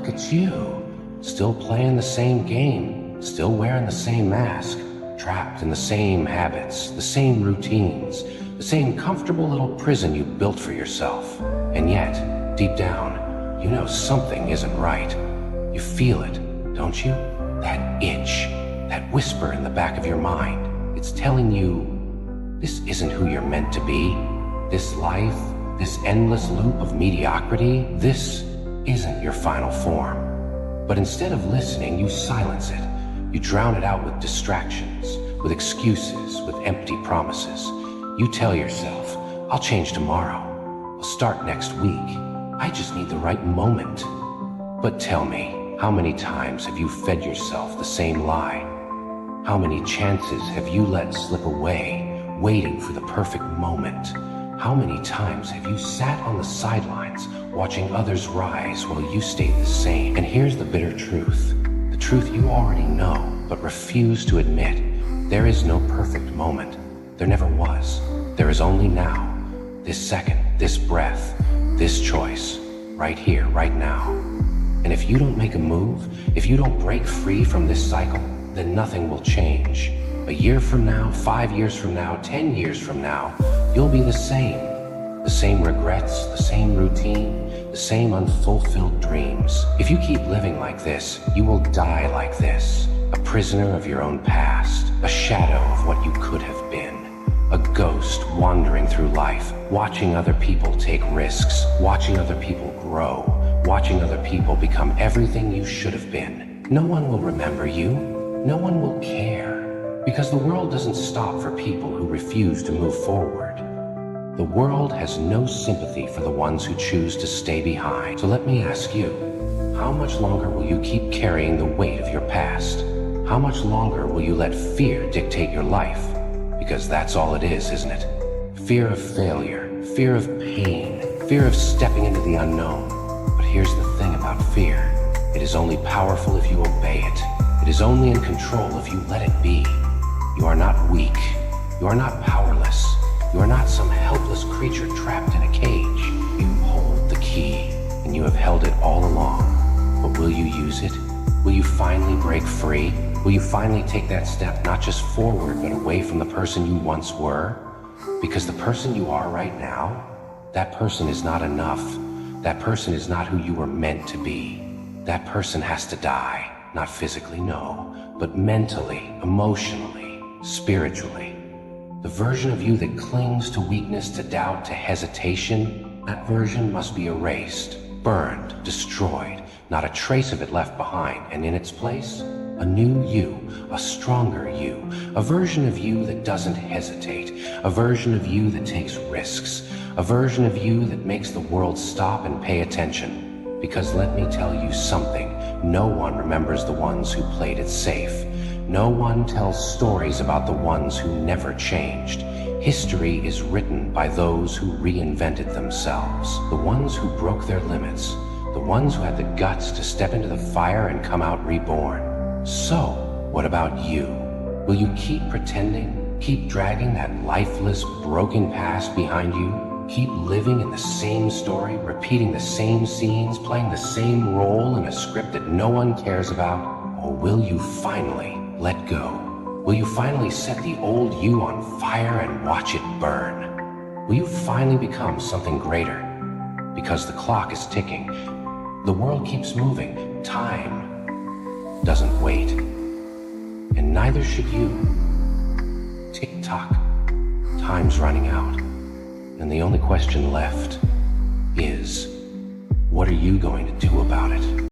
look at you. Still playing the same game, still wearing the same mask, trapped in the same habits, the same routines, the same comfortable little prison you built for yourself. And yet, deep down, you know something isn't right. You feel it, don't you? That itch, that whisper in the back of your mind. It's telling you, this isn't who you're meant to be. This life, this endless loop of mediocrity, this isn't your final form. But instead of listening, you silence it. You drown it out with distractions, with excuses, with empty promises. You tell yourself, I'll change tomorrow. I'll start next week. I just need the right moment. But tell me, how many times have you fed yourself the same lie? How many chances have you let slip away, waiting for the perfect moment? How many times have you sat on the sidelines, watching others rise while you stayed the same? And here's the bitter truth. The truth you already know, but refuse to admit. There is no perfect moment. There never was. There is only now. This second, this breath, this choice, right here, right now. And if you don't make a move, if you don't break free from this cycle, then nothing will change. A year from now, 5 years from now, 10 years from now, you'll be the same. The same regrets, the same routine, the same unfulfilled dreams. If you keep living like this, you will die like this. A prisoner of your own past, a shadow of what you could have been. A ghost wandering through life, watching other people take risks, watching other people grow, watching other people become everything you should have been. No one will remember you. No one will care. Because the world doesn't stop for people who refuse to move forward. The world has no sympathy for the ones who choose to stay behind. So let me ask you, how much longer will you keep carrying the weight of your past? How much longer will you let fear dictate your life? Because that's all it is, isn't it? Fear of failure, fear of pain, fear of stepping into the unknown. But here's the thing about fear. It is only powerful if you obey it. It is only in control if you let it be. You are not weak. You are not powerless. You are not some helpless creature trapped in a cage. You hold the key, and you have held it all along. But will you use it? Will you finally break free? Will you finally take that step, not just forward, but away from the person you once were? Because the person you are right now, that person is not enough. That person is not who you were meant to be. That person has to die. Not physically, no, but mentally, emotionally, spiritually. The version of you that clings to weakness, to doubt, to hesitation, that version must be erased, burned, destroyed, not a trace of it left behind, and in its place, a new you, a stronger you, a version of you that doesn't hesitate, a version of you that takes risks, a version of you that makes the world stop and pay attention. Because let me tell you something, no one remembers the ones who played it safe. No one tells stories about the ones who never changed. History is written by those who reinvented themselves, the ones who broke their limits, the ones who had the guts to step into the fire and come out reborn. So, what about you? Will you keep pretending? Keep dragging that lifeless, broken past behind you? Keep living in the same story, repeating the same scenes, playing the same role in a script that no one cares about? Or will you finally let go? Will you finally set the old you on fire and watch it burn? Will you finally become something greater? Because the clock is ticking. The world keeps moving. Time doesn't wait. And neither should you. Tick-tock. Time's running out. And the only question left is, what are you going to do about it?